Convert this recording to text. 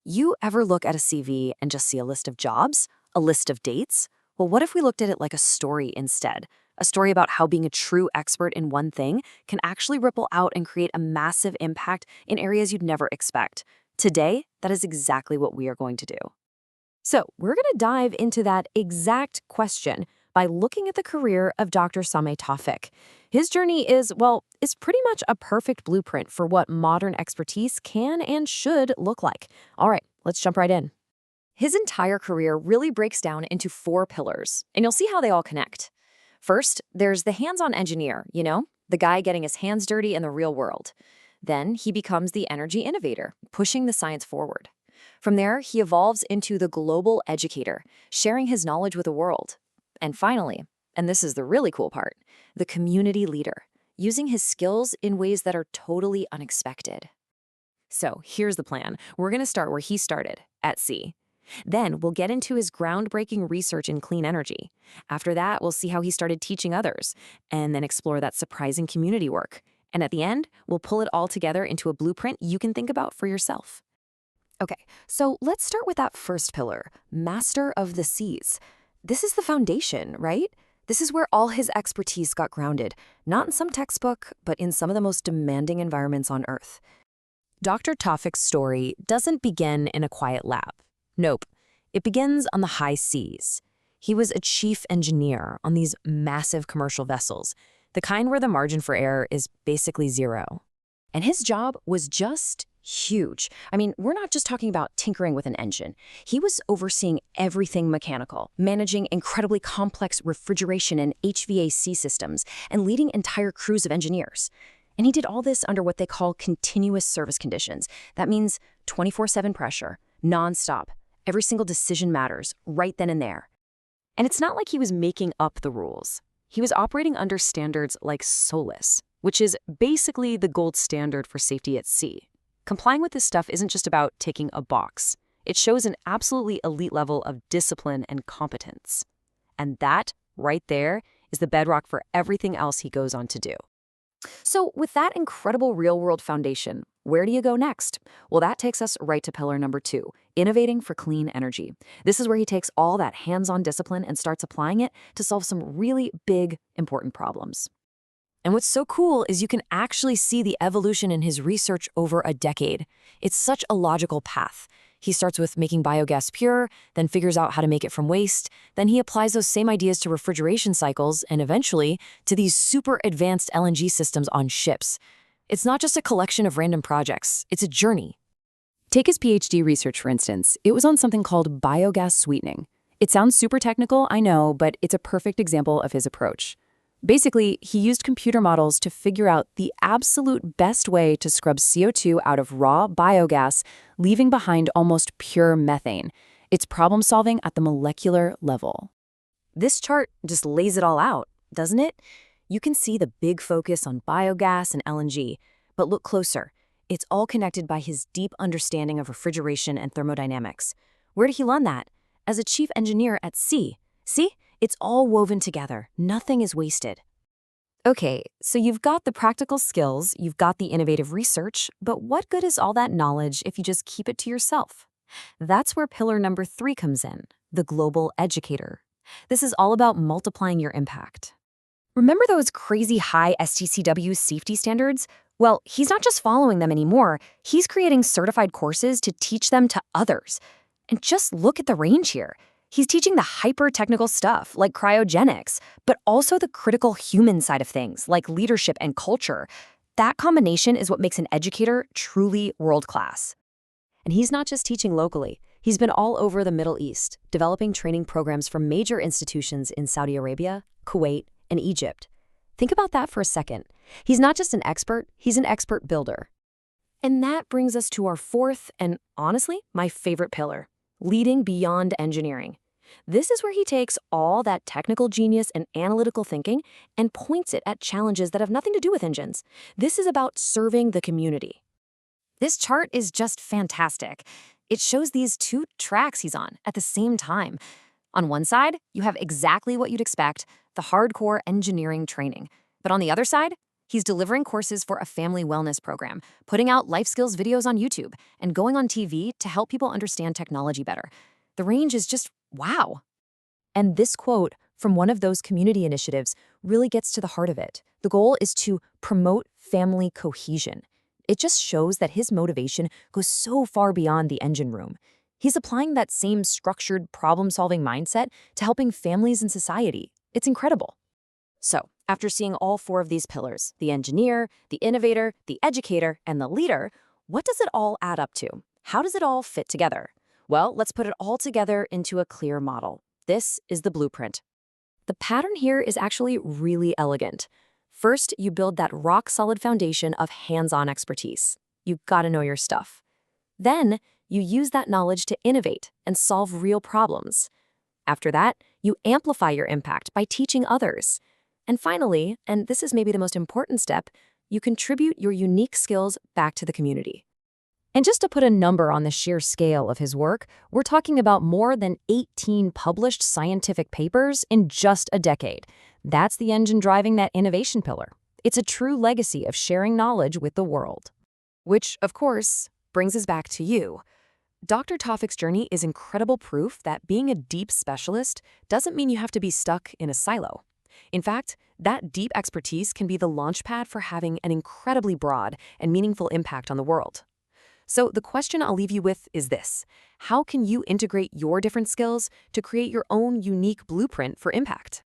You ever look at a CV and just see a list of jobs? A list of dates? Well, what if we looked at it like a story instead? A story about how being a true expert in one thing can actually ripple out and create a massive impact in areas you'd never expect. Today, that is exactly what we are going to do. So, we're going to dive into that exact question by looking at the career of Dr. Sameh Tawfik. His journey is pretty much a perfect blueprint for what modern expertise can and should look like. All right, let's jump right in. His entire career really breaks down into four pillars, and you'll see how they all connect. First, there's the hands-on engineer, the guy getting his hands dirty in the real world. Then he becomes the energy innovator, pushing the science forward. From there, he evolves into the global educator, sharing his knowledge with the world. And finally, and this is the really cool part, the community leader, using his skills in ways that are totally unexpected. So here's the plan. We're going to start where he started, at sea. Then we'll get into his groundbreaking research in clean energy. After that, we'll see how he started teaching others, and then explore that surprising community work. And at the end, we'll pull it all together into a blueprint you can think about for yourself. Okay, so let's start with that first pillar, Master of the Seas. This is the foundation, right? This is where all his expertise got grounded, not in some textbook, but in some of the most demanding environments on Earth. Dr. Tawfik's story doesn't begin in a quiet lab. Nope, it begins on the high seas. He was a chief engineer on these massive commercial vessels, the kind where the margin for error is basically zero. And his job was just huge. I mean, we're not just talking about tinkering with an engine. He was overseeing everything mechanical, managing incredibly complex refrigeration and HVAC systems, and leading entire crews of engineers. And he did all this under what they call continuous service conditions. That means 24/7 pressure, nonstop. Every single decision matters, right then and there. And it's not like he was making up the rules. He was operating under standards like SOLAS, which is basically the gold standard for safety at sea. Complying with this stuff isn't just about ticking a box. It shows an absolutely elite level of discipline and competence. And that, right there, is the bedrock for everything else he goes on to do. So with that incredible real-world foundation, where do you go next? Well, that takes us right to pillar number 2, innovating for clean energy. This is where he takes all that hands-on discipline and starts applying it to solve some really big, important problems. And what's so cool is you can actually see the evolution in his research over a decade. It's such a logical path. He starts with making biogas pure, then figures out how to make it from waste. Then he applies those same ideas to refrigeration cycles and eventually to these super advanced LNG systems on ships. It's not just a collection of random projects, it's a journey. Take his PhD research, for instance. It was on something called biogas sweetening. It sounds super technical, I know, but it's a perfect example of his approach. Basically, he used computer models to figure out the absolute best way to scrub CO2 out of raw biogas, leaving behind almost pure methane. It's problem solving at the molecular level. This chart just lays it all out, doesn't it? You can see the big focus on biogas and LNG, but look closer. It's all connected by his deep understanding of refrigeration and thermodynamics. Where did he learn that? As a chief engineer at sea. See? It's all woven together. Nothing is wasted. Okay, so you've got the practical skills, you've got the innovative research, but what good is all that knowledge if you just keep it to yourself? That's where pillar number 3 comes in, the global educator. This is all about multiplying your impact. Remember those crazy high STCW safety standards? Well, he's not just following them anymore, he's creating certified courses to teach them to others. And just look at the range here. He's teaching the hyper-technical stuff, like cryogenics, but also the critical human side of things, like leadership and culture. That combination is what makes an educator truly world-class. And he's not just teaching locally. He's been all over the Middle East, developing training programs for major institutions in Saudi Arabia, Kuwait, and Egypt. Think about that for a second. He's not just an expert, he's an expert builder. And that brings us to our fourth and, honestly, my favorite pillar. Leading beyond engineering. This is where he takes all that technical genius and analytical thinking and points it at challenges that have nothing to do with engines. This is about serving the community. This chart is just fantastic. It shows these two tracks he's on at the same time. On one side, you have exactly what you'd expect, the hardcore engineering training. But on the other side, He's delivering courses for a family wellness program, putting out life skills videos on YouTube, and going on TV to help people understand technology better. The range is just wow. And this quote from one of those community initiatives really gets to the heart of it. The goal is to promote family cohesion. It just shows that his motivation goes so far beyond the engine room. He's applying that same structured, problem-solving mindset to helping families and society. It's incredible. So, after seeing all four of these pillars, the engineer, the innovator, the educator, and the leader, what does it all add up to? How does it all fit together? Well, let's put it all together into a clear model. This is the blueprint. The pattern here is actually really elegant. First, you build that rock-solid foundation of hands-on expertise. You've got to know your stuff. Then, you use that knowledge to innovate and solve real problems. After that, you amplify your impact by teaching others. And finally, and this is maybe the most important step, you contribute your unique skills back to the community. And just to put a number on the sheer scale of his work, we're talking about more than 18 published scientific papers in just a decade. That's the engine driving that innovation pillar. It's a true legacy of sharing knowledge with the world. Which, of course, brings us back to you. Dr. Tawfik's journey is incredible proof that being a deep specialist doesn't mean you have to be stuck in a silo. In fact, that deep expertise can be the launchpad for having an incredibly broad and meaningful impact on the world. So the question I'll leave you with is this: how can you integrate your different skills to create your own unique blueprint for impact?